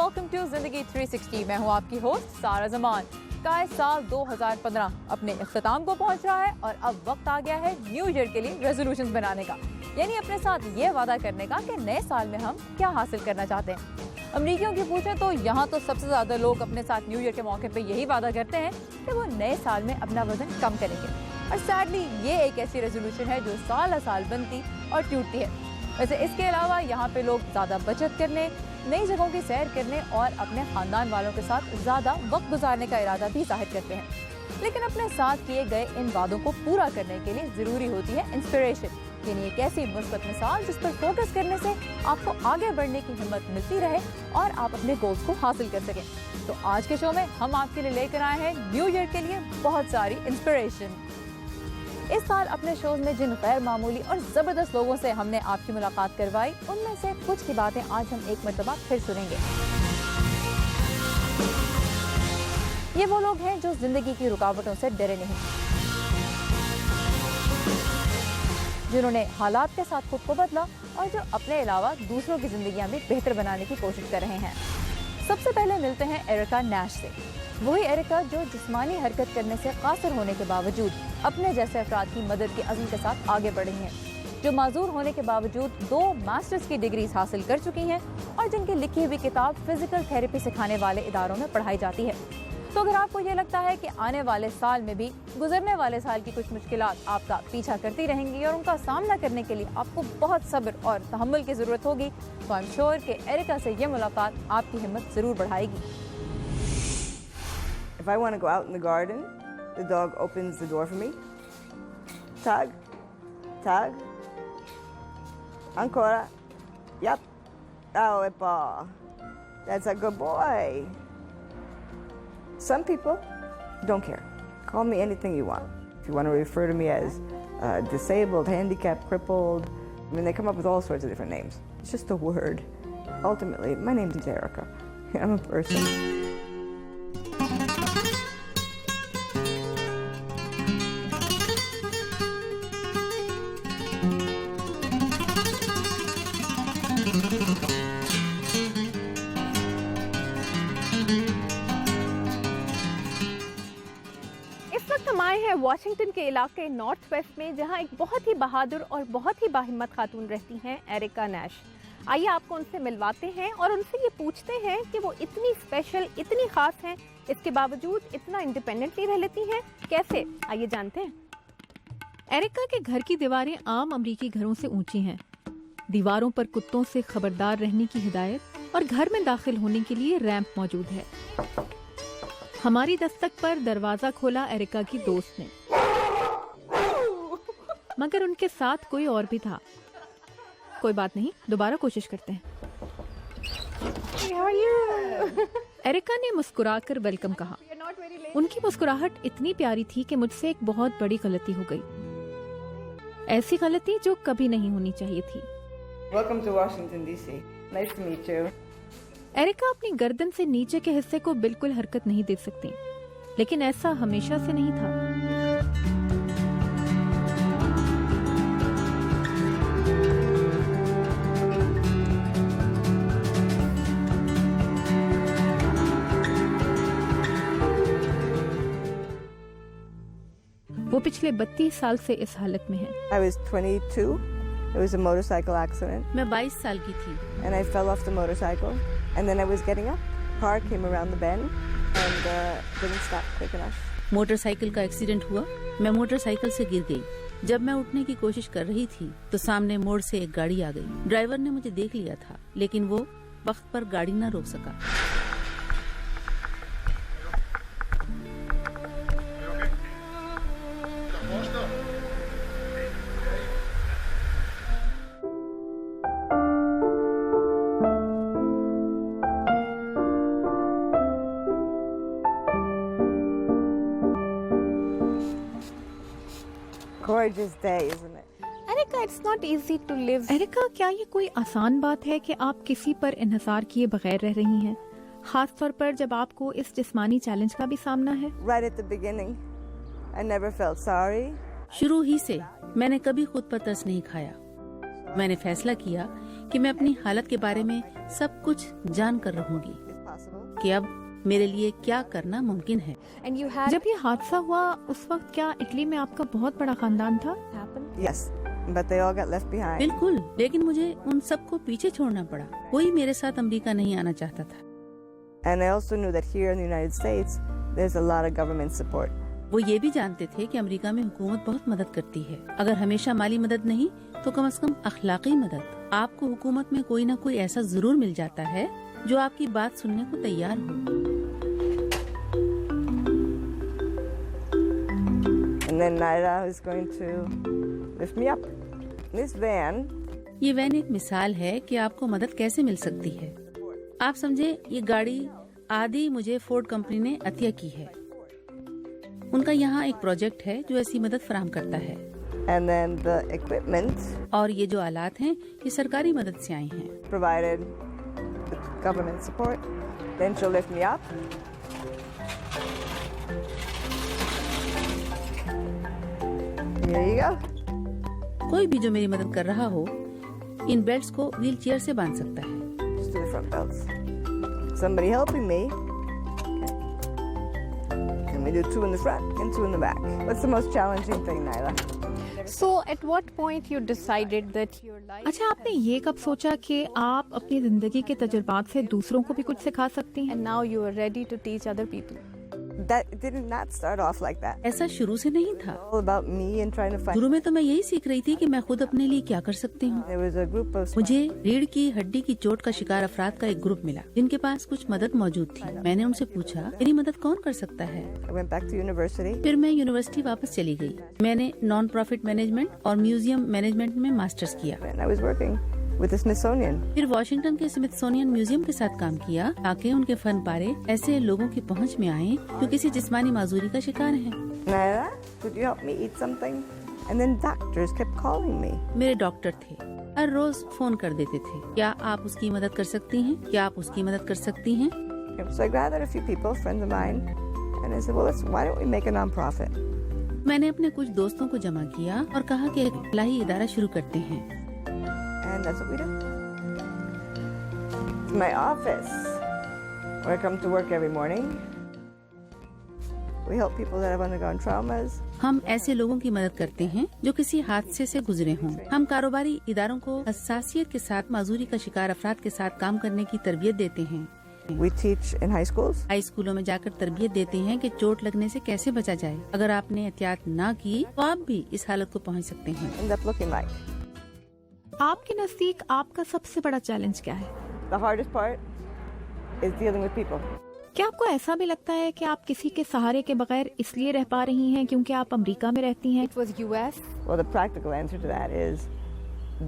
welcome to Zindagi 360. मैं हूँ आपकी होस्ट सारा जमान. का साल 2015 अपने इख्तिताम को पहुँच रहा है और अब वक्त आ गया है न्यू ईयर के लिए रेजोल्यूशंस बनाने का, यानी अपने साथ ये वादा करने का कि नए साल में हम क्या हासिल करना चाहते हैं. अमरीकियों की पूछें तो यहाँ तो सबसे ज़्यादा लोग अपने साथ न्यू ईयर के मौके पे यही वादा करते हैं कि वो नए साल में अपना वजन कम करेंगे. और सैडली ये एक ऐसी रेजोल्यूशन है जो साल साल बनती और टूटती है. वैसे इसके अलावा यहाँ पे लोग ज़्यादा बचत करने, नई जगहों की सैर करने और अपने ख़ानदान वालों के साथ ज़्यादा वक्त गुजारने का इरादा भी जाहिर करते हैं. लेकिन अपने साथ किए गए इन वादों को पूरा करने के लिए ज़रूरी होती है इंस्पिरेशन, यानी एक ऐसी मुस्बत मिसाल जिस पर फोकस करने से आपको आगे बढ़ने की हिम्मत मिलती रहे और आप अपने गोल्स को हासिल कर सकें. तो आज के शो में हम आपके लिए लेकर आए हैं न्यू ईयर के लिए बहुत सारी इंस्पिरेशन. इस साल अपने शोज में जिन गैर मामूली और ज़बरदस्त लोगों से हमने आपकी मुलाकात करवाई, उनमें से कुछ की बातें आज हम एक मरतबा फिर सुनेंगे. ये वो लोग हैं जो जिंदगी की रुकावटों से डरे नहीं, जिन्होंने हालात के साथ खुद को बदला और जो अपने अलावा दूसरों की जिंदगियां भी बेहतर बनाने की कोशिश कर रहे हैं. सबसे पहले मिलते हैं एरिका नैश से. वही एरिका जो जिस्मानी हरकत करने से कासिर होने के बावजूद अपने जैसे अफराद की मदद के अज़्म के साथ आगे बढ़ रही हैं, जो माजूर होने के बावजूद 2 मास्टर्स की डिग्रीज हासिल कर चुकी हैं और जिनकी लिखी हुई किताब फिजिकल थेरेपी सिखाने वाले इदारों में पढ़ाई जाती है. तो अगर आपको ये लगता है कि आने वाले साल में भी गुजरने वाले साल की कुछ मुश्किलात आपका पीछा करती रहेंगी और उनका सामना करने के लिए आपको बहुत सब्र और तहम्मुल की ज़रूरत होगी, तो आई एम श्योर कि एरिका से ये मुलाकात आपकी हिम्मत ज़रूर बढ़ाएगी. If I want to go out in the garden, the dog opens the door for me. Tag, tag. Ancora. Yep. Oh, Epa. That's a good boy. Some people don't care. Call me anything you want. If you want to refer to me as disabled, handicapped, crippled, I mean, they come up with all sorts of different names. It's just a word. Ultimately, my name is Erica. I'm a person. Washington के इलाके north west में, जहां एक बहुत ही बहादुर और बहुत ही बाहिम्मत खातून रहती हैं, एरिका नैश. आइए आपको उनसे मिलवाते हैं और उनसे ये पूछते हैं कि वो इतनी स्पेशल, इतनी खास हैं, इसके बावजूद इतना इंडिपेंडेंटली रह लेती हैं, कैसे? आइए जानते हैं. एरिका के घर की दीवारें आम अमरीकी घरों से ऊंची हैं. दीवारों पर कुत्तों से खबरदार रहने की हिदायत और घर में दाखिल होने के लिए रैंप मौजूद है. हमारी दस्तक पर दरवाजा खोला एरिका की दोस्त ने, मगर उनके साथ कोई और भी था. कोई बात नहीं, दोबारा कोशिश करते हैं. एरिका ने मुस्कुराकर वेलकम कहा. उनकी मुस्कुराहट इतनी प्यारी थी कि मुझसे एक बहुत बड़ी गलती हो गई. ऐसी गलती जो कभी नहीं होनी चाहिए थी. Welcome to Washington DC. Nice to meet you. Erika अपनी गर्दन से नीचे के हिस्से को बिल्कुल हरकत नहीं दे सकती, लेकिन ऐसा हमेशा से नहीं था. वो पिछले 32 साल से इस हालत में है. I was 22. It was a motorcycle accident. मैं 22 साल की थी. And I fell off the motorcycle. And then I was getting up. Car came around the bend and didn't stop quick enough. Motorcycle का एक्सीडेंट हुआ. मैं motorcycle से गिर गई. जब मैं उठने की कोशिश कर रही थी तो सामने मोड़ से एक गाड़ी आ गई. ड्राइवर ने मुझे देख लिया था, लेकिन वो वक्त पर गाड़ी न रोक सका. Gorgeous day, isn't it? Erika, it's not easy to live. Erika, क्या ये कोई आसान बात है कि आप किसी पर इन्हिसार किए बगैर रह रही हैं, खास तौर पर जब आपको इस जिस्मानी चैलेंज का भी सामना है? Right at the beginning, I never felt sorry. शुरू ही से मैंने कभी खुद पर तरस नहीं खाया. मैंने फैसला किया कि मैं अपनी हालत के बारे में सब कुछ जान कर रहूंगी. कि अब मेरे लिए क्या करना मुमकिन है। And you had जब ये हादसा हुआ उस वक्त क्या इटली में आपका बहुत बड़ा खानदान था? happened. Yes, but they all got left behind. बिल्कुल, लेकिन मुझे उन सबको पीछे छोड़ना पड़ा। कोई मेरे साथ अमेरिका नहीं आना चाहता था। And I also knew that here in the United States, there's a lot of government support. वो ये भी जानते थे कि अमेरिका में हुकूमत बहुत मदद करती है। अगर हमेशा माली मदद नहीं तो कम से कम अखलाकी मदद। आपको हुकूमत में कोई न कोई ऐसा जरूर मिल जाता है जो आपकी बात सुनने को तैयार हो। And then Naira is going to lift me up. This van, ये वैन एक मिसाल है कि आपको मदद कैसे मिल सकती है। आप समझे, ये गाड़ी आदि मुझे फोर्ड कंपनी ने अतिया की है। उनका यहाँ एक प्रोजेक्ट है जो ऐसी मदद फराहम करता है। and then the equipment और ये जो आलात हैं ये सरकारी मदद से आए हैं। provided with government support. Then she'll lift me up. There you go. कोई भी जो मेरी मदद कर रहा हो इन बेल्ट्स को व्हील चेयर से बांध सकता है। Just do the front belts. Somebody helping me. And we do 2 in the front and 2 in the back. What's the most challenging thing, Naila? So at what point you decided that your life अच्छा, आपने ये कब सोचा कि आप अपनी जिंदगी के तजुर्बात से दूसरों को भी कुछ सिखा सकती हैं? and now you are ready to teach other people? That did not start off like that. ऐसा शुरू से नहीं था। All about me and trying to find. शुरू में तो मैं यही सीख रही थी कि मैं खुद अपने लिए क्या कर सकती हूँ। There was a group of मुझे रीढ़ की हड्डी की चोट का शिकार अफराद का एक ग्रुप मिला जिनके पास कुछ मदद मौजूद थी। मैंने उनसे पूछा मेरी मदद कौन कर सकता है। I went back to university. फिर मैं यूनिवर्सिटी वापस चली गई। मैंने नॉन प्रॉफिट मैनेजमेंट और म्यूजियम मैनेजमेंट में मास्टर्स किया। And I was working with the Smithsonian. फिर वॉशिंगटन के स्मिथसोनियन म्यूजियम के साथ काम किया ताकि उनके फन पारे ऐसे लोगों की पहुंच में आए जो किसी जिस्मानी माजूरी का शिकार हैं। Naila, could you help me eat something? And then doctors kept calling me. मेरे डॉक्टर थे, हर रोज फोन कर देते थे, क्या आप उसकी मदद कर सकती हैं? क्या आप उसकी मदद कर सकती हैं? So I gathered a few people, friends of mine, and I said, well, why don't we make a non-profit? मैंने अपने कुछ दोस्तों को जमा किया और कहा कि एक इलाही इदारा शुरू करते हैं। And that's what we do. It's my office, where I come to work every morning. We help people that have undergone traumas. हम ऐसे लोगों की मदद करते हैं जो किसी हादसे से गुजरे हों। हम कारोबारी इदारों को हसासियत के साथ माजूरी का शिकार अफराद के साथ काम करने की तरबियत देते हैं। We teach in high schools. High स्कूलों में जाकर तरबियत देते हैं कि चोट लगने से कैसे बचा जाए। अगर आपने एहतियात ना की तो आप भी इस हालत को पहुंच सकते हैं। End up looking like. आपके नजदीक आपका सबसे बड़ा चैलेंज क्या है? The hardest part is dealing with people. क्या आपको ऐसा भी लगता है कि आप किसी के सहारे के बगैर इसलिए रह पा रही हैं क्योंकि आप अमेरिका में रहती हैं? It was US. Well, the practical answer to that is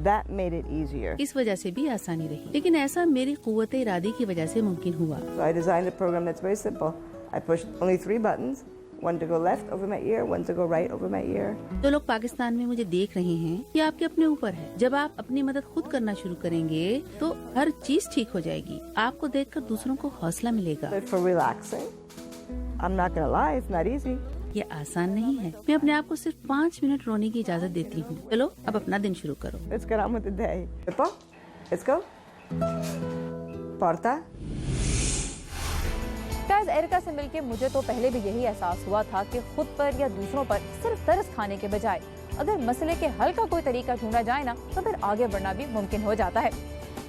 that made it easier. इस वजह से भी आसानी रही, लेकिन ऐसा मेरी कुव्वत इरादी की वजह से मुमकिन हुआ। So I designed a program that's very simple. I pushed only 3 buttons. One to go left over my ear, one to go right over my ear. जो लोग पाकिस्तान में मुझे देख रहे हैं ये आपके अपने ऊपर है। जब आप अपनी मदद खुद करना शुरू करेंगे तो हर चीज ठीक हो जाएगी। आपको देखकर दूसरों को हौसला मिलेगा। But for relaxing, I'm not gonna lie, it's not easy. ये आसान नहीं है। मैं अपने आप को सिर्फ 5 मिनट रोने की इजाजत देती हूँ। चलो अब अपना दिन शुरू करो। Let's get on with the day. Pippo, let's go. Porta. Guys, Erika से मिलके मुझे तो पहले भी यही एहसास हुआ था कि खुद पर या दूसरों पर सिर्फ तरस खाने के बजाय अगर मसले के हल का कोई तरीका ढूंढा जाए ना तो फिर आगे बढ़ना भी मुमकिन हो जाता है।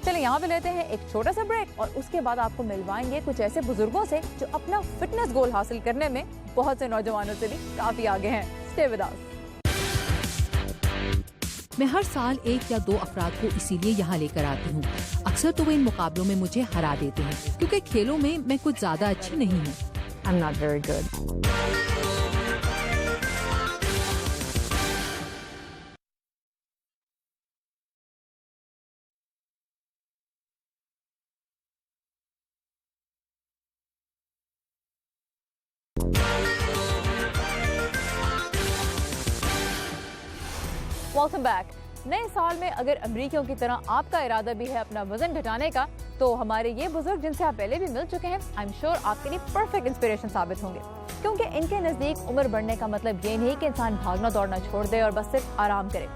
चलिए यहाँ पे लेते हैं एक छोटा सा ब्रेक और उसके बाद आपको मिलवाएंगे कुछ ऐसे बुजुर्गों से जो अपना फिटनेस गोल हासिल करने में बहुत से नौजवानों से भी काफी आगे हैं। Stay with us. मैं हर साल 1 या 2 अफराद को इसीलिए यहाँ लेकर आती हूँ। अक्सर तो वो इन मुकाबलों में मुझे हरा देते हैं क्योंकि खेलों में मैं कुछ ज्यादा अच्छी नहीं हूँ। I'm not very good. Welcome back. नए साल में अगर अमरीकियों की तरह आपका इरादा भी है अपना वजन घटाने का तो हमारे ये बुजुर्ग जिनसे आप पहले भी मिल चुके हैं आई एम श्योर आपके लिए परफेक्ट इंस्पिरेशन साबित होंगे, क्योंकि इनके नजदीक उम्र बढ़ने का मतलब ये नहीं कि इंसान भागना दौड़ना छोड़ दे और बस सिर्फ आराम करे।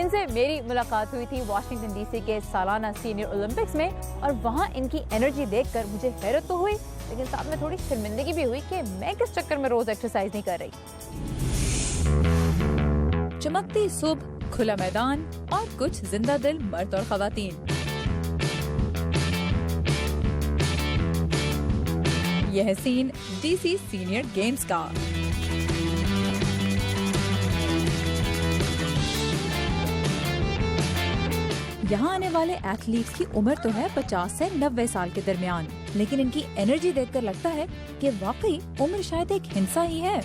इनसे मेरी मुलाकात हुई थी वाशिंगटन डीसी के सालाना सीनियर ओलंपिक्स में और वहाँ इनकी एनर्जी देखकर मुझे हैरत तो हुई लेकिन साथ में थोड़ी शर्मिंदगी भी हुई कि मैं किस चक्कर में रोज एक्सरसाइज नहीं कर रही। चमकती सुबह, खुला मैदान और कुछ जिंदा दिल मर्द और खवातीन। यह सीन डीसी सीनियर गेम्स का। यहाँ आने वाले एथलीट्स की उम्र तो है 50 से 90 साल के दरमियान, लेकिन इनकी एनर्जी देखकर लगता है कि वाकई उम्र शायद एक हिंसा ही है।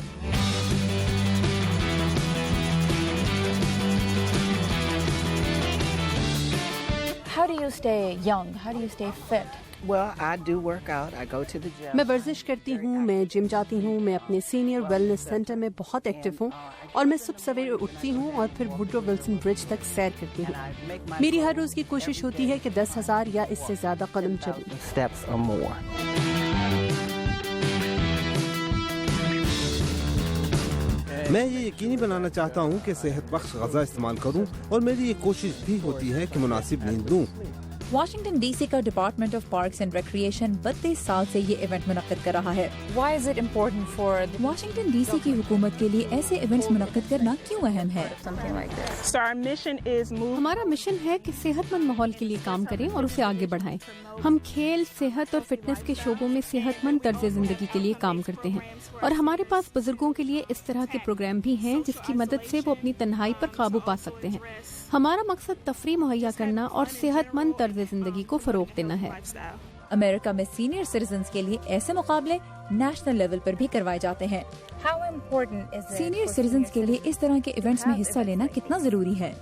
How do you stay young? How do you stay fit? Well, I do work out. I go to the gym. मैं वर्जिश करती हूँ, मैं जिम जाती हूँ, मैं अपने सीनियर वेलनेस सेंटर में बहुत एक्टिव हूँ और मैं सुबह सवेरे उठती हूँ और फिर वुडरो विल्सन ब्रिज तक सैर करती हूँ। मेरी हर रोज की कोशिश होती है कि 10,000 या इससे ज्यादा कदम चलूं। Steps or more. मैं ये यकीनी बनाना चाहता हूँ कि सेहत बख्श ग़िज़ा इस्तेमाल करूँ और मेरी ये कोशिश भी होती है कि मुनासिब नींद लूँ। वाशिंगटन डीसी का department of parks and recreation 32 साल से ये इवेंट मुनक्किद कर रहा है। Why is it important for Washington DC की हुकूमत के लिए ऐसे इवेंट्स मुनक्किद करना क्यों अहम है? So our mission is move. हमारा मिशन है कि सेहतमंद माहौल के लिए काम करें और उसे आगे बढ़ाएं। हम खेल, सेहत और फिटनेस के शोबों में सेहतमंद तर्ज जिंदगी के लिए काम करते हैं और हमारे पास बुजुर्गों के लिए इस तरह के प्रोग्राम भी हैं जिसकी मदद से वो अपनी तन्हाई पर काबू पा सकते हैं। हमारा मकसद तफरी मुहैया करना और सेहतमंद तर्ज जिंदगी को फरोग देना है। अमेरिका में सीनियर सिटीजन्स के लिए ऐसे मुकाबले नेशनल लेवल पर भी करवाए जाते हैं। सीनियर सिटीजन्स के लिए इस तरह के इवेंट्स में हिस्सा लेना कितना जरूरी है?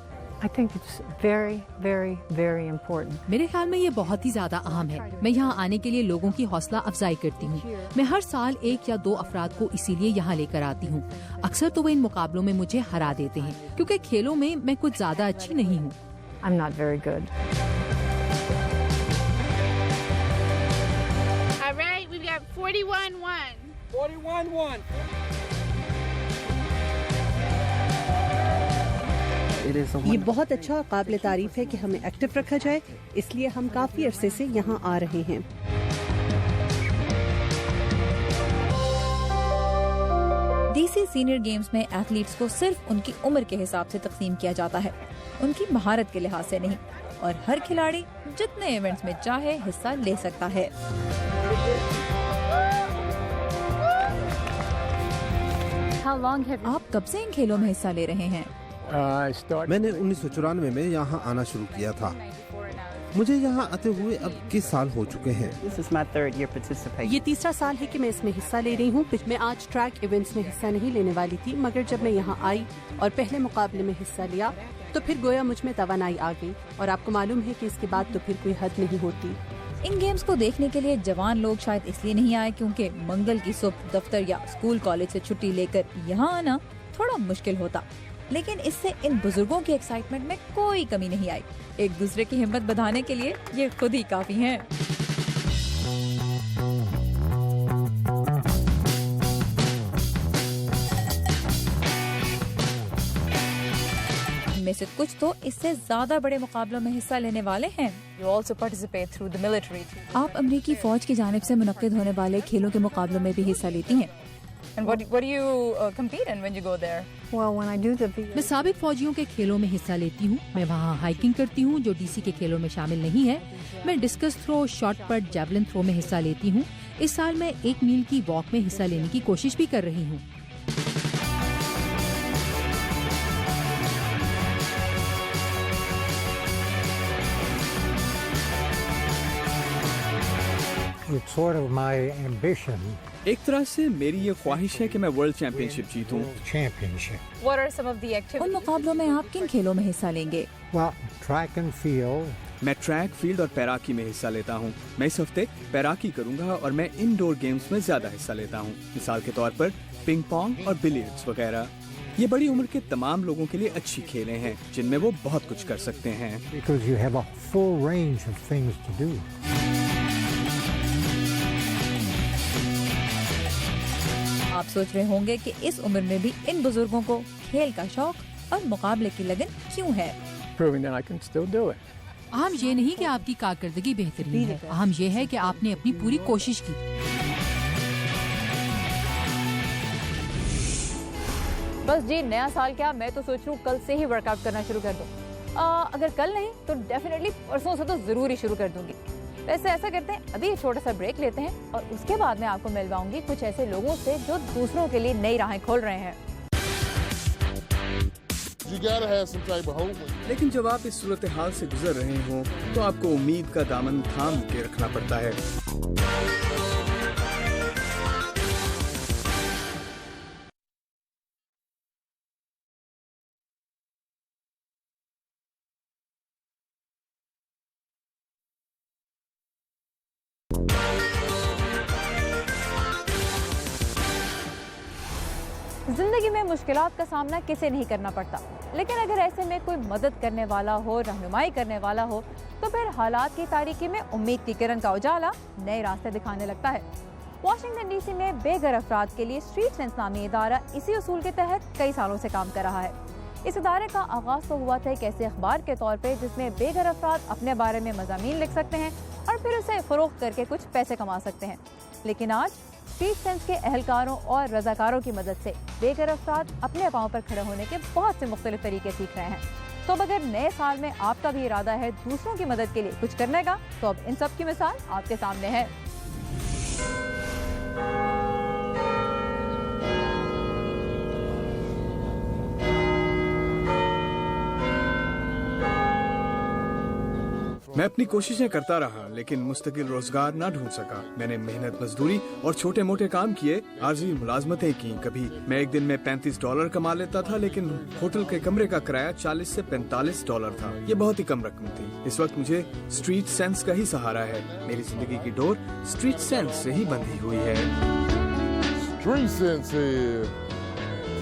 I think it's very, very, very important. मेरे ख्याल में ये बहुत ही ज्यादा अहम है। मैं यहाँ आने के लिए लोगों की हौसला अफजाई करती हूँ। मैं हर साल 1 या 2 अफराद को इसीलिए यहाँ लेकर आती हूँ। अक्सर तो वो इन मुकाबलों में मुझे हरा देते हैं क्योंकि खेलों में मैं कुछ ज्यादा अच्छी नहीं हूँ। I'm not very good. All right, we've got 41-1. 41-1. ये बहुत अच्छा और काबिल तारीफ है कि हमें एक्टिव रखा जाए, इसलिए हम काफी अरसे से यहाँ आ रहे हैं। डीसी सीनियर गेम्स में एथलीट्स को सिर्फ उनकी उम्र के हिसाब से तकसीम किया जाता है, उनकी महारत के लिहाज से नहीं, और हर खिलाड़ी जितने इवेंट्स में चाहे हिस्सा ले सकता है। आप कब से इन खेलों में हिस्सा ले रहे हैं? मैंने 1994 में यहाँ आना शुरू किया था। मुझे यहाँ आते हुए अब 21 साल हो चुके हैं। ये तीसरा साल है कि मैं इसमें हिस्सा ले रही हूँ। मैं आज ट्रैक इवेंट्स में हिस्सा नहीं लेने वाली थी, मगर जब मैं यहाँ आई और पहले मुकाबले में हिस्सा लिया तो फिर गोया मुझ में तवानाई आ गई, और आपको मालूम है कि इसके बाद तो फिर कोई हद नहीं होती। इन गेम्स को देखने के लिए जवान लोग शायद इसलिए नहीं आए क्योंकि मंगल की सुबह दफ्तर या स्कूल कॉलेज से छुट्टी लेकर यहाँ आना थोड़ा मुश्किल होता, लेकिन इससे इन बुजुर्गों की एक्साइटमेंट में कोई कमी नहीं आई। एक दूसरे की हिम्मत बढ़ाने के लिए ये खुद ही काफी हैं। में से कुछ तो इससे ज्यादा बड़े मुकाबलों में हिस्सा लेने वाले हैं। You also participate through the military. आप अमेरिकी फौज की जानिब से मुनक्किद होने वाले खेलों के मुकाबलों में भी हिस्सा लेती हैं। And what do you compete in when you go there? Well, when I do the मैं साबिक फौजियों के खेलों में हिस्सा लेती हूँ। मैं वहाँ हाइकिंग करती हूँ जो डीसी के खेलों में शामिल नहीं है। मैं डिस्कस थ्रो, शॉट पट, जैवलिन थ्रो में हिस्सा लेती हूँ। इस साल मैं 1 मील की वॉक में हिस्सा लेने की कोशिश भी कर रही हूँ। It's sort of my ambition. एक तरह से मेरी ये ख्वाहिश है कि मैं वर्ल्ड चैंपियनशिप जीतूं। Championship. What are some of the activities? उन मुकाबलों में आप किन खेलों में हिस्सा लेंगे? Well, track and field. मैं ट्रैक, फील्ड और पैराकी में हिस्सा लेता हूँ। मैं इस हफ्ते पैराकी करूँगा और मैं इंडोर गेम्स में ज्यादा हिस्सा लेता हूँ, मिसाल के तौर पर पिंग पोंग और बिलियर्ड्स वगैरह। ये बड़ी उम्र के तमाम लोगों के लिए अच्छी खेलें हैं जिनमें वो बहुत कुछ कर सकते हैं। Because you have a full range of things to do. आप सोच रहे होंगे कि इस उम्र में भी इन बुजुर्गों को खेल का शौक और मुकाबले की लगन क्यों है? Proving that I can still do it. अहम ये नहीं कि आपकी कारकर्दगी बेहतरीन है, अहम ये है कि आपने अपनी पूरी कोशिश की। बस जी नया साल क्या, मैं तो सोच रही हूँ कल से ही वर्कआउट करना शुरू कर दूँ। अगर कल नहीं तो डेफिनेटली परसों से तो ज़रूर ही शुरू कर दूँगी। वैसे ऐसा करते हैं, अभी एक छोटा सा ब्रेक लेते हैं और उसके बाद मैं आपको मिलवाऊंगी कुछ ऐसे लोगों से जो दूसरों के लिए नई राहें खोल रहे हैं। लेकिन जब आप इस सूरत हाल से गुजर रहे हों तो आपको उम्मीद का दामन थाम के रखना पड़ता है। जिंदगी में मुश्किलात का सामना किसे नहीं करना पड़ता, लेकिन अगर ऐसे में कोई मदद करने वाला हो, रहनुमाई करने वाला हो, तो फिर हालात की तारीकी में उम्मीद की किरण का उजाला नए रास्ते दिखाने लगता है। वाशिंगटन डीसी में बेघर अफराद के लिए स्ट्रीट सेंस नामी इदारा इसी उसूल के तहत कई सालों से काम कर रहा है। इस इदारे का आगाज तो हुआ था एक ऐसे अखबार के तौर पे जिसमें बेघर अफराद अपने बारे में मज़ामीन लिख सकते हैं और फिर उसे फरोख्त करके कुछ पैसे कमा सकते हैं। लेकिन आज स्ट्रीट सेंस के अहलकारों और रजाकारों की मदद से बेघर अफराद अपने पाँव पर खड़े होने के बहुत से मुख्तलिफ तरीके सीख रहे हैं। तो अब अगर नए साल में आपका भी इरादा है दूसरों की मदद के लिए कुछ करने का, तो अब इन सब की मिसाल आपके सामने है। मैं अपनी कोशिशें करता रहा लेकिन मुस्तकिल रोजगार ना ढूंढ सका। मैंने मेहनत मजदूरी और छोटे मोटे काम किए, आर्जी मुलाजमतें की। कभी मैं एक दिन में $35 कमा लेता था, लेकिन होटल के कमरे का किराया $40 से $45 था। ये बहुत ही कम रकम थी। इस वक्त मुझे स्ट्रीट सेंस का ही सहारा है। मेरी जिंदगी की डोर स्ट्रीट सेंस से ही बंधी हुई है। Street Sense here.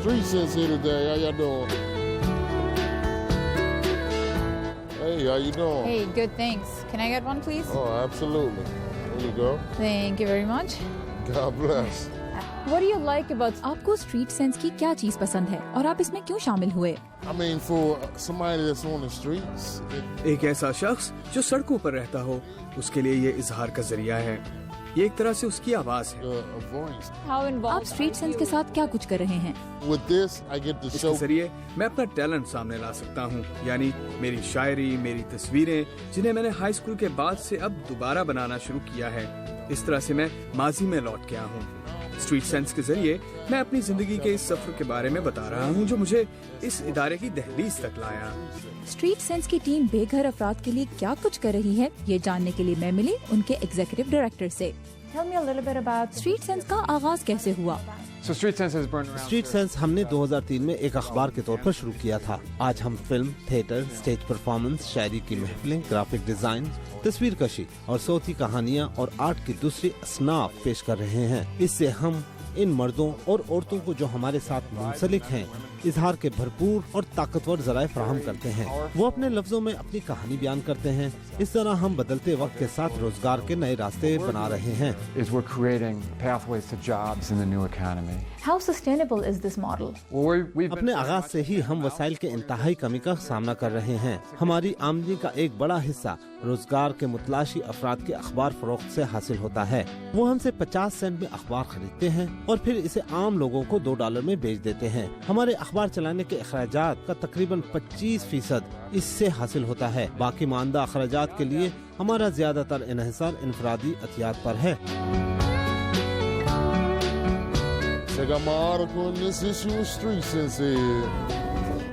Street Sense here today. How y'all doing? Hey, how you doing? Hey, good, thanks. Can I get one, please? Oh, absolutely. Here you go. Thank you very much. God bless. What do you like about? आपको street sense की क्या चीज पसंद है और आप इसमें क्यों शामिल हुए? I mean, for somebody that's on the streets. एक ऐसा शख्स जो सड़कों पर रहता हो, उसके लिए ये इजहार का जरिया है। ये एक तरह से उसकी आवाज है। आप स्ट्रीट सेंस के साथ क्या कुछ कर रहे हैं? इसके जरिए मैं अपना टैलेंट सामने ला सकता हूँ, यानी मेरी शायरी, मेरी तस्वीरें, जिन्हें मैंने हाई स्कूल के बाद से अब दोबारा बनाना शुरू किया है। इस तरह से मैं माजी में लौट गया हूँ। स्ट्रीट सेंस के जरिए मैं अपनी जिंदगी के इस सफर के बारे में बता रहा हूँ जो मुझे इस इदारे की दहलीज तक लाया। स्ट्रीट सेंस की टीम बेघर अफराद के लिए क्या कुछ कर रही है, ये जानने के लिए मैं मिली उनके एग्जीक्यूटिव डायरेक्टर से। Tell me a little bit about street sense का आगाज कैसे हुआ? स्ट्रीट सेंस हमने 2003 में एक अखबार के तौर पर शुरू किया था। आज हम फिल्म, थिएटर, स्टेज परफॉर्मेंस, शायरी की महफिलें, ग्राफिक डिजाइन, तस्वीर कशी और सोती कहानियाँ और आर्ट की दूसरी असनाफ पेश कर रहे हैं। इससे हम इन मर्दों और औरतों को जो हमारे साथ मुंसलिक हैं इजहार के भरपूर और ताकतवर जराए फराहम करते हैं। वो अपने लफ्जों में अपनी कहानी बयान करते हैं। इस तरह हम बदलते वक्त के साथ रोजगार के नए रास्ते बना रहे हैं। How sustainable is this model? अपने आगाज से ही हम वसाइल के इंतहाई कमी का सामना कर रहे हैं। हमारी आमदनी का एक बड़ा हिस्सा रोजगार के मुतलाशी अफराद के अखबार फरोख्त से हासिल होता है। वो हमसे 50 सेंट में अखबार खरीदते हैं और फिर इसे आम लोगों को $2 में बेच देते हैं। हमारे अखबार चलाने के अखराजात का तकरीबन 25% इससे हासिल होता है। बाकी मानदा अखराजात के लिए हमारा ज्यादातर इन्हिसार इनफरादी अतियात पर है।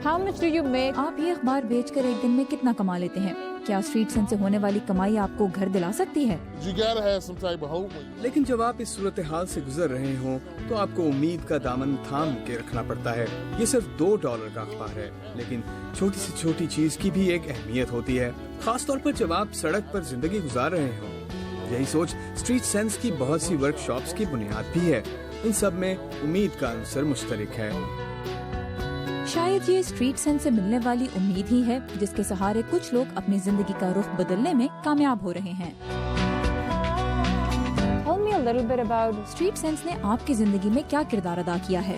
How much do you make? आप ये अखबार बेचकर एक दिन में कितना कमा लेते हैं? क्या स्ट्रीट सेंस से होने वाली कमाई आपको घर दिला सकती है? लेकिन जब आप इस सूरत हाल से गुजर रहे हों तो आपको उम्मीद का दामन थाम के रखना पड़ता है। ये सिर्फ $2 का अखबार है, लेकिन छोटी से छोटी चीज की भी एक अहमियत होती है, खास तौर पर जब आप सड़क पर जिंदगी गुजार रहे हों। यही सोच स्ट्रीट सेंस की बहुत सी वर्कशॉप्स की बुनियाद भी है। इन सब में उम्मीद का अंसर मुश्तरक है। शायद ये स्ट्रीट सेंस से मिलने वाली उम्मीद ही है जिसके सहारे कुछ लोग अपनी जिंदगी का रुख बदलने में कामयाब हो रहे हैं। Tell me a little bit about street sense ने आपकी जिंदगी में क्या किरदार अदा किया है?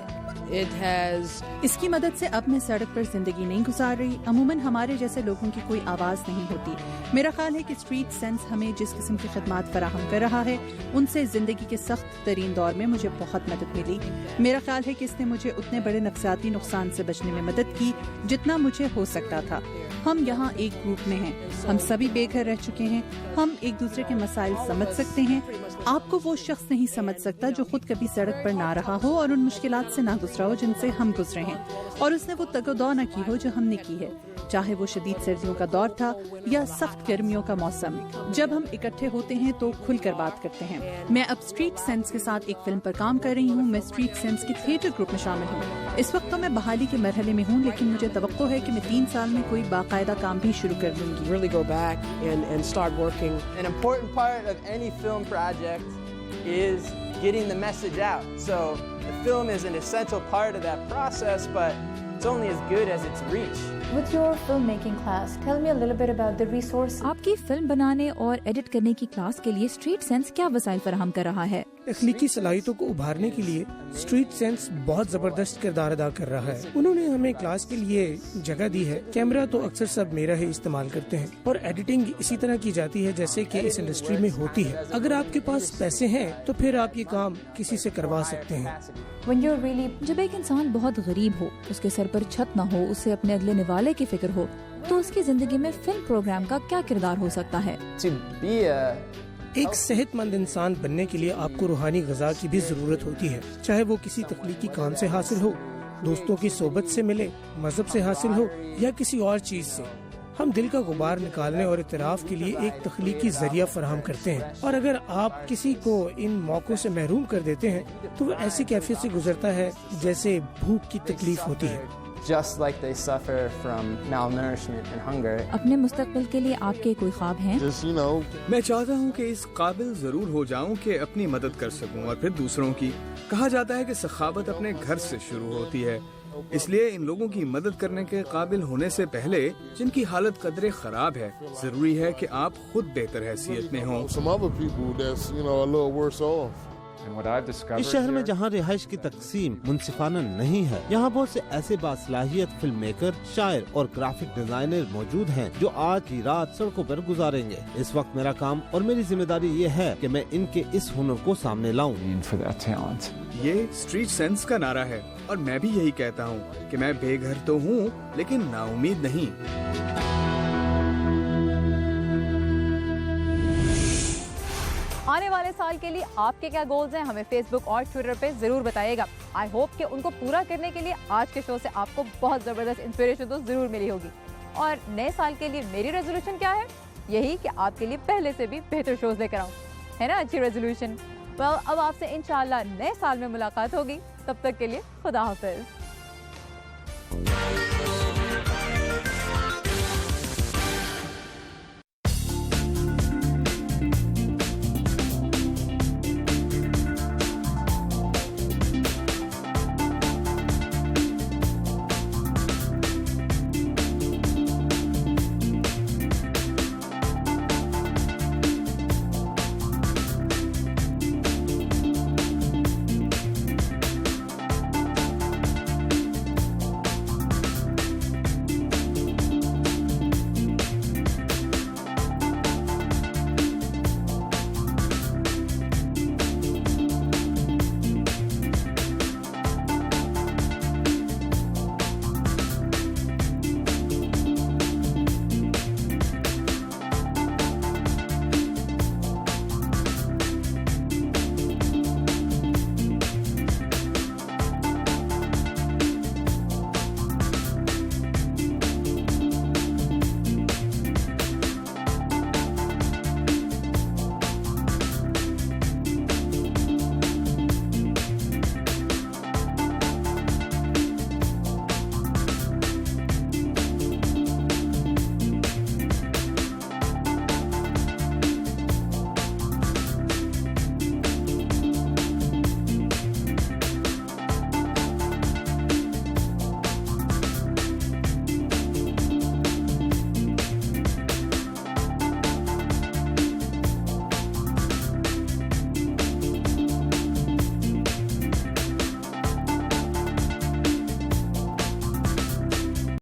اس کی مدد سے اب میں سڑک پر زندگی نہیں گزار رہی. عموماً ہمارے جیسے لوگوں کی کوئی آواز نہیں ہوتی. میرا خیال ہے کہ اسٹریٹ سینس ہمیں جس قسم کی خدمات فراہم کر رہا ہے ان سے زندگی کے سخت ترین دور میں مجھے بہت مدد ملی. میرا خیال ہے کہ اس نے مجھے اتنے بڑے نفسیاتی نقصان سے بچنے میں مدد کی جتنا مجھے ہو سکتا تھا. ہم یہاں ایک گروپ میں ہیں, ہم سبھی بے گھر رہ چکے ہیں, ہم ایک دوسرے کے مسائل سمجھ سکتے ہیں. آپ کو وہ شخص نہیں سمجھ سکتا جو خود کبھی سڑک پر نہ رہا ہو اور ان مشکلات سے نہ گزرا ہو جن سے ہم گزرے ہیں, اور اس نے وہ تگ و دو نہ کی ہو جو ہم نے کی ہے, چاہے وہ شدید سردیوں کا دور تھا یا سخت گرمیوں کا موسم. جب ہم اکٹھے ہوتے ہیں تو کھل کر بات کرتے ہیں. میں اب اسٹریٹ سینس کے ساتھ ایک فلم پر کام کر رہی ہوں. میں اسٹریٹ سینس کے تھیٹر گروپ میں شامل ہوں. اس وقت تو میں بحالی کے مرحلے میں ہوں, لیکن مجھے توقع ہے کہ میں 3 سال میں کوئی باقاعدہ کام بھی شروع کر دوں گی. Really go back and start working. An important part of any film project is getting the message out. So the film is an essential part of that process, but it's only as good as its reach. With your filmmaking class, tell me a little bit about the resources. آپ کی film بنانے اور edit کرنے کی class کے لیے street sense کیا وسائل فراہم کر رہا ہے؟ تخلیقی صلاحیتوں کو ابھارنے کے لیے اسٹریٹ سینس بہت زبردست کردار ادا کر رہا ہے. انہوں نے ہمیں کلاس کے لیے جگہ دی ہے. کیمرہ تو اکثر سب میرا ہی استعمال کرتے ہیں, اور ایڈیٹنگ اسی طرح کی جاتی ہے جیسے کہ اس انڈسٹری میں ہوتی ہے. اگر آپ کے پاس پیسے ہیں تو پھر آپ یہ کام کسی سے کروا سکتے ہیں. جب ایک انسان بہت غریب ہو, اس کے سر پر چھت نہ ہو, اسے اپنے اگلے نوالے کی فکر ہو, تو اس کی زندگی میں فلم پروگرام کا کیا کردار ہو سکتا ہے؟ ایک صحت مند انسان بننے کے لیے آپ کو روحانی غذا کی بھی ضرورت ہوتی ہے, چاہے وہ کسی تخلیقی کام سے حاصل ہو, دوستوں کی صحبت سے ملے, مذہب سے حاصل ہو, یا کسی اور چیز سے. ہم دل کا غبار نکالنے اور اعتراف کے لیے ایک تخلیقی ذریعہ فراہم کرتے ہیں, اور اگر آپ کسی کو ان موقعوں سے محروم کر دیتے ہیں تو وہ ایسی کیفیت سے گزرتا ہے جیسے بھوک کی تکلیف ہوتی ہے. Just like they suffer from malnourishment and hunger. اپنے مستقبل کے لیے آپ کے کوئی خواب ہیں؟ میں چاہتا ہوں کہ اس قابل ضرور ہو جاؤں کہ اپنی مدد کر سکوں اور پھر دوسروں کی. کہا جاتا ہے کہ سخاوت اپنے گھر سے شروع ہوتی ہے, اس لیے ان لوگوں کی مدد کرنے کے قابل ہونے سے پہلے جن کی حالت قدرے خراب ہے, ضروری ہے کہ آپ خود بہتر حیثیت میں ہوں. اس شہر میں جہاں رہائش کی تقسیم منصفانہ نہیں ہے, یہاں بہت سے ایسے باصلاحیت فلم میکر, شاعر اور گرافک ڈیزائنر موجود ہیں جو آج کی رات سڑکوں پر گزاریں گے. اس وقت میرا کام اور میری ذمہ داری یہ ہے کہ میں ان کے اس ہنر کو سامنے لاؤں. یہ اسٹریٹ سینس کا نعرہ ہے, اور میں بھی یہی کہتا ہوں کہ میں بے گھر تو ہوں لیکن نا امید نہیں. آنے والے سال کے لیے آپ کے کیا گولز ہیں, ہمیں فیس بک اور ٹویٹر پہ ضرور بتائیے گا. آئی ہوپ کہ ان کو پورا کرنے کے لیے آج کے شو سے آپ کو بہت زبردست انسپریشن تو ضرور ملی ہوگی. اور نئے سال کے لیے میری ریزولوشن کیا ہے؟ یہی کہ آپ کے لیے پہلے سے بھی بہتر شوز لے کر آؤں, ہے نا اچھی ریزولوشن. اب آپ سے انشاءاللہ نئے سال میں ملاقات ہوگی. تب تک کے لیے خدا حافظ.